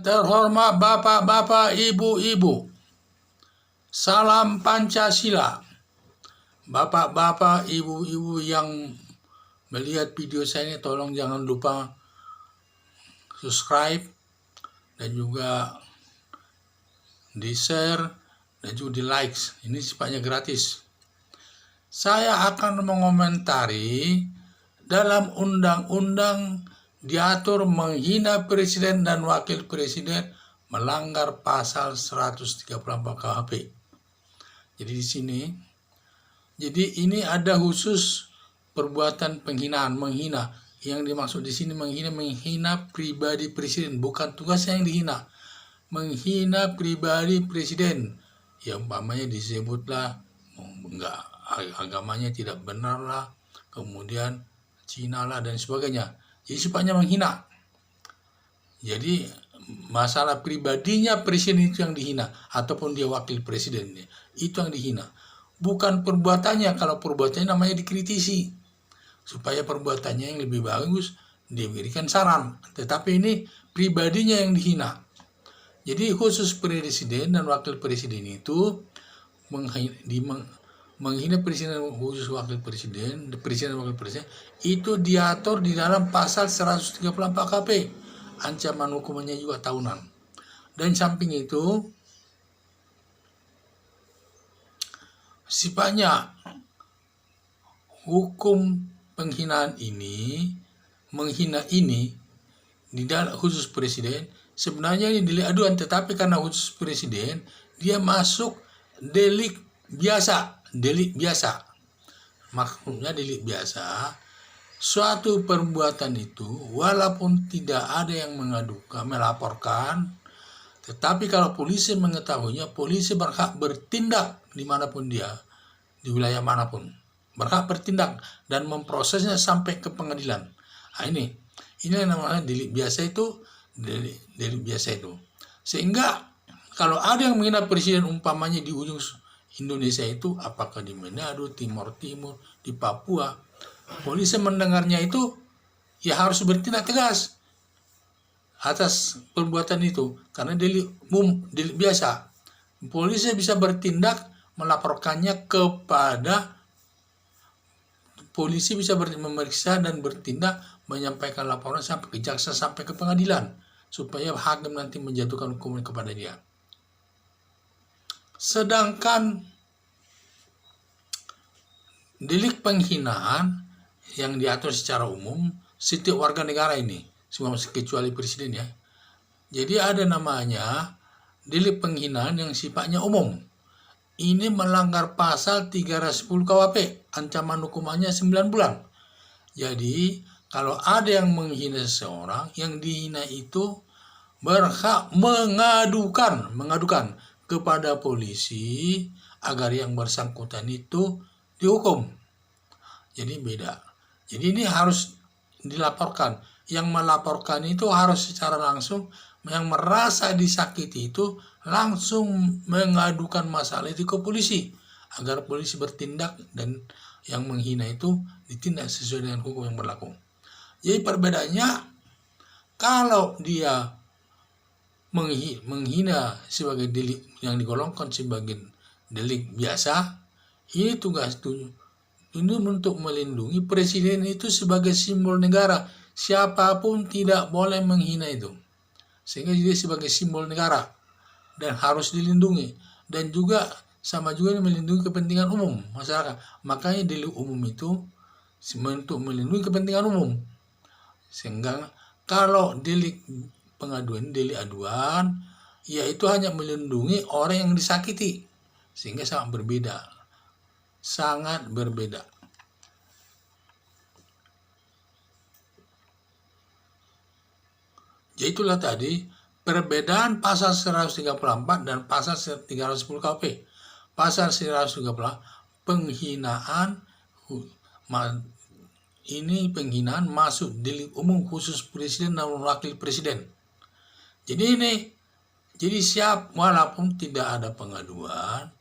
terhormat bapak-bapak, ibu-ibu, salam Pancasila. Bapak-bapak, ibu-ibu yang melihat video saya ini, tolong jangan lupa subscribe dan juga di-share dan juga di-like. Ini sifatnya gratis. Saya akan mengomentari dalam undang-undang diatur menghina presiden dan wakil presiden melanggar pasal 134 KUHP. Jadi di sini, ini ada khusus perbuatan penghinaan, menghina. Yang dimaksud di sini menghina pribadi presiden, bukan tugasnya yang dihina. Menghina pribadi presiden. Ya umpamanya disebutlah enggak, agamanya tidak benar lah, kemudian Cina lah dan sebagainya. Jadi sifatnya menghina. Jadi masalah pribadinya presiden itu yang dihina, ataupun dia wakil presiden itu yang dihina. Bukan perbuatannya. Kalau perbuatannya namanya dikritisi, supaya perbuatannya yang lebih bagus diberikan saran. Tetapi ini pribadinya yang dihina. Jadi khusus presiden dan wakil presiden itu menghina presiden khusus wakil presiden, dan wakil presiden itu diatur di dalam pasal 134 KUHP. Ancaman hukumannya juga tahunan. Dan samping itu sifatnya hukum penghinaan ini, menghina ini di dalam khusus presiden sebenarnya ini delik aduan, tetapi karena khusus presiden dia masuk delik biasa. Delik biasa, maksudnya delik biasa, suatu perbuatan itu walaupun tidak ada yang melaporkan, tetapi kalau polisi mengetahuinya, polisi berhak bertindak dimanapun dia, di wilayah manapun, berhak bertindak dan memprosesnya sampai ke pengadilan. Nah, ini yang namanya delik biasa itu, delik biasa itu. Sehingga kalau ada yang menghina presiden umpamanya di ujung Indonesia itu, apakah di Manado, Timur, di Papua, polisi mendengarnya itu ya harus bertindak tegas atas perbuatan itu, karena delik biasa. Polisi bisa bertindak, melaporkannya kepada polisi, bisa memeriksa dan bertindak, menyampaikan laporan sampai ke jaksa, sampai ke pengadilan, supaya hakim nanti menjatuhkan hukuman kepada dia. Sedangkan delik penghinaan yang diatur secara umum setiap warga negara ini, semua kecuali presiden ya. Jadi ada namanya delik penghinaan yang sifatnya umum. Ini melanggar pasal 310 KUHP, ancaman hukumannya 9 bulan. Jadi kalau ada yang menghina seseorang, yang dihina itu berhak mengadukan kepada polisi agar yang bersangkutan itu dihukum. Jadi beda. Jadi ini harus dilaporkan. Yang melaporkan itu harus secara langsung, yang merasa disakiti itu langsung mengadukan masalah itu ke polisi, agar polisi bertindak dan yang menghina itu ditindak sesuai dengan hukum yang berlaku. Jadi perbedaannya, kalau dia menghina sebagai delik yang digolongkan sebagai delik biasa, ini tugas ini untuk melindungi presiden itu sebagai simbol negara. Siapapun tidak boleh menghina itu, sehingga dia sebagai simbol negara dan harus dilindungi, dan juga sama juga melindungi kepentingan umum masyarakat. Makanya delik umum itu untuk melindungi kepentingan umum. Sehingga kalau delik pengaduan, delik aduan, yaitu hanya melindungi orang yang disakiti, sehingga sangat berbeda. Jadi itulah tadi perbedaan pasal 134 dan pasal 310 KUHP. Pasal 134 penghinaan, ini penghinaan masuk delik umum khusus presiden dan wakil presiden. Jadi walaupun tidak ada pengaduan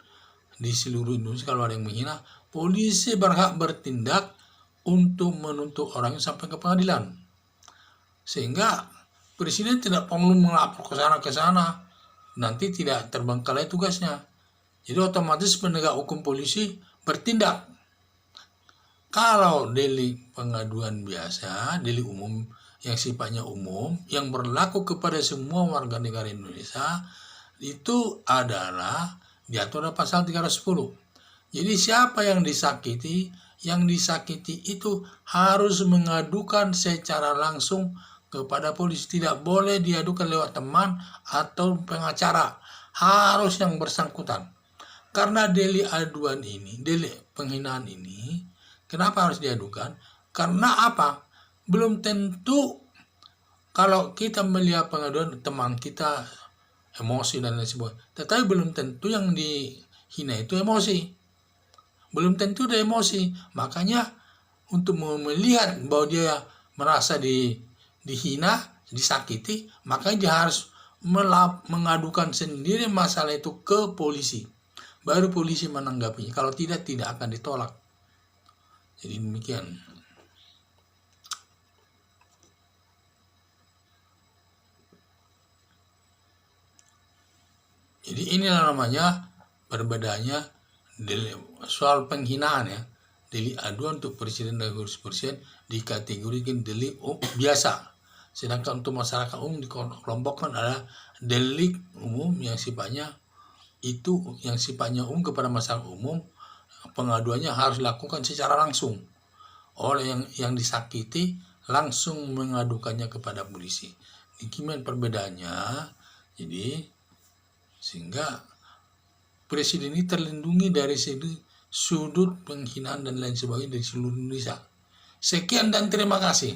di seluruh Indonesia, kalau ada yang menghina, polisi berhak bertindak untuk menuntut orangnya sampai ke pengadilan. Sehingga Presiden tidak perlu melapor ke sana, nanti tidak terbengkalai tugasnya. Jadi otomatis penegak hukum polisi bertindak. Kalau delik pengaduan biasa, delik umum yang sifatnya umum, yang berlaku kepada semua warga negara Indonesia, itu adalah diatur dalam pasal 310. Jadi siapa yang disakiti itu harus mengadukan secara langsung kepada polisi. Tidak boleh diadukan lewat teman atau pengacara, harus yang bersangkutan. Karena delik aduan ini, delik penghinaan ini, kenapa harus diadukan? Karena apa? Belum tentu kalau kita melihat pengaduan teman kita emosi dan lain sebagainya, tetapi belum tentu yang dihina itu emosi. Belum tentu dia emosi. Makanya untuk melihat bahwa dia merasa dihina, disakiti, makanya dia harus mengadukan sendiri masalah itu ke polisi. Baru polisi menanggapinya. Kalau tidak akan ditolak. Jadi demikian. Jadi inilah namanya perbedaannya soal penghinaan ya. Delik aduan untuk presiden dan wakil presiden dikategorikan delik biasa. Sedangkan untuk masyarakat umum dikelompokkan adalah delik umum yang sifatnya umum kepada masyarakat umum. Pengaduannya harus dilakukan secara langsung oleh yang disakiti, langsung mengadukannya kepada polisi. Demikian perbedaannya. Jadi sehingga presiden ini terlindungi dari sudut penghinaan dan lain sebagainya dari seluruh Indonesia. Sekian dan terima kasih.